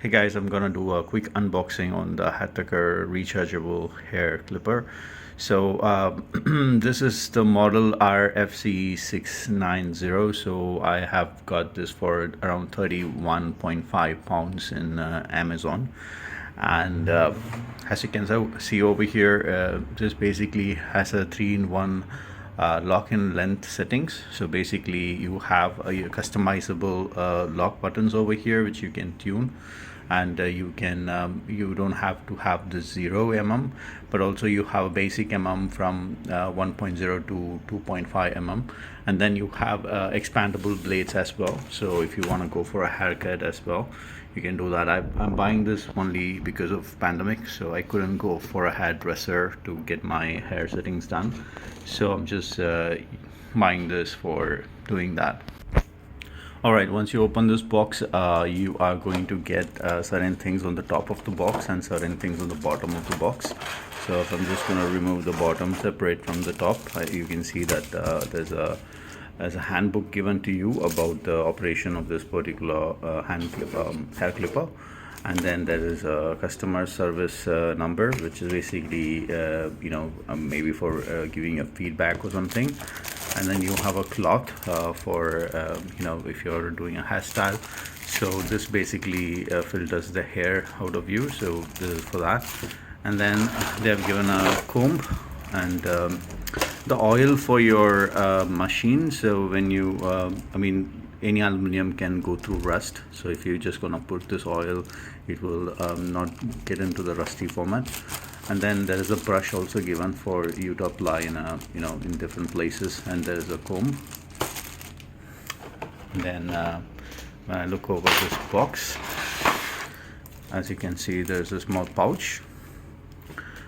Hey guys, I'm gonna do a quick unboxing on the Hatteker rechargeable hair clipper. This is the model RFC690. So I have got this for around 31.5 pounds in Amazon. And as you can see over here, this basically has a 3-in-1 lock-in length settings. So basically you have a customizable lock buttons over here which you can tune, and you don't have to have the 0 mm, but also you have a basic mm from 1.0 to 2.5 mm, and then you have expandable blades as well. So if you want to go for a haircut as well, you can do that. I'm buying this only because of pandemic, so I couldn't go for a hairdresser to get my hair settings done, so I'm just buying this for doing that. Alright, once you open this box, you are going to get certain things on the top of the box and certain things on the bottom of the box. So if I'm just going to remove the bottom separate from the top, you can see that there's a handbook given to you about the operation of this particular hair clipper. And then there is a customer service number, which is basically maybe for giving a feedback or something. And then you have a cloth for if you're doing a hairstyle. So this basically filters the hair out of you, so this is for that. And then they have given a comb and the oil for your machine. So when you any aluminum can go through rust, so if you're just gonna put this oil, it will not get into the rusty format. And then there is a brush also given for you to apply in in different places, and there is a comb. And then when I look over this box, as you can see, there's a small pouch,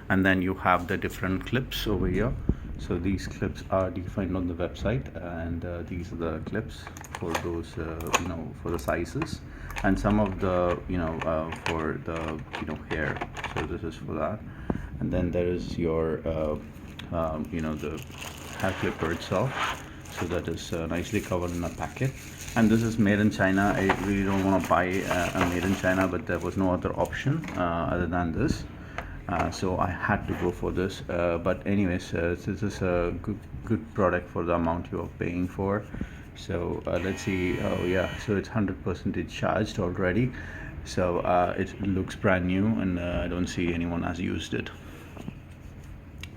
and then you have the different clips over here. So these clips are defined on the website, and these are the clips for those for the sizes, and some of the for the hair. So this is for that. And then there is your the hair clipper itself. So that is nicely covered in a packet, and this is made in China. I really don't want to buy a made in China, but there was no other option other than this. So I had to go for this, but anyways, this is a good product for the amount you are paying for. So let's see. Oh yeah, so it's 100% charged already, so it looks brand new, and I don't see anyone has used it.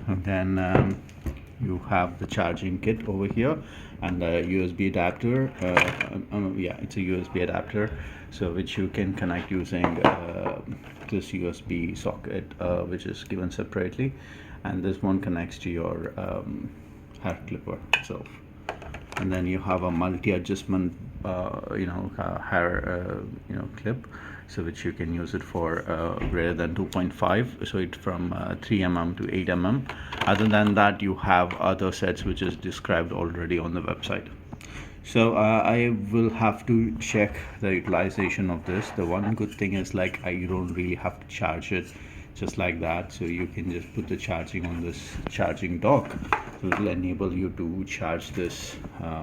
And then you have the charging kit over here, and a USB adapter. Yeah, it's a USB adapter, so which you can connect using this USB socket, which is given separately, and this one connects to your hair clipper itself. And then you have a multi-adjustment hair clip, so which you can use it for greater than 2.5, so it's from 3 mm to 8 mm. Other than that, you have other sets which is described already on the website. So I will have to check the utilization of this. The one good thing is, like, you don't really have to charge it just like that, so you can just put the charging on this charging dock. So it will enable you to charge this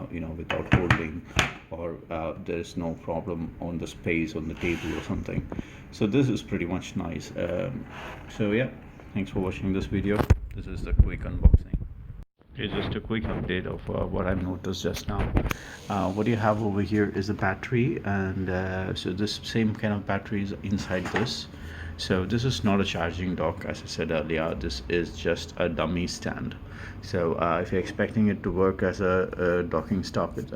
without holding, or there's no problem on the space on the table or something. So this is pretty much nice. So yeah, thanks for watching this video. This is the quick unboxing. Okay, just a quick update of what I've noticed just now. What you have over here is a battery, and so this same kind of battery is inside this. So this is not a charging dock, as I said earlier. This is just a dummy stand. So if you're expecting it to work as a docking station,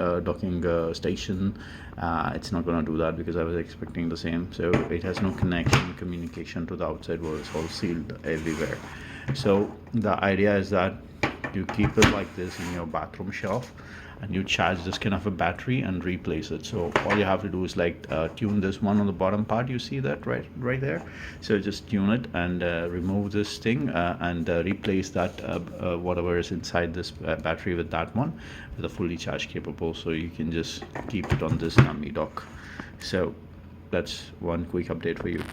it's not going to do that, because I was expecting the same. So it has no connection, communication to the outside world. It's all sealed everywhere. So the idea is that you keep it like this in your bathroom shelf, and you charge this kind of a battery and replace it. So all you have to do is like tune this one on the bottom part. You see that right there? So just tune it and remove this thing and replace that whatever is inside this battery with that one, with a fully charge capable. So you can just keep it on this dummy dock. So that's one quick update for you.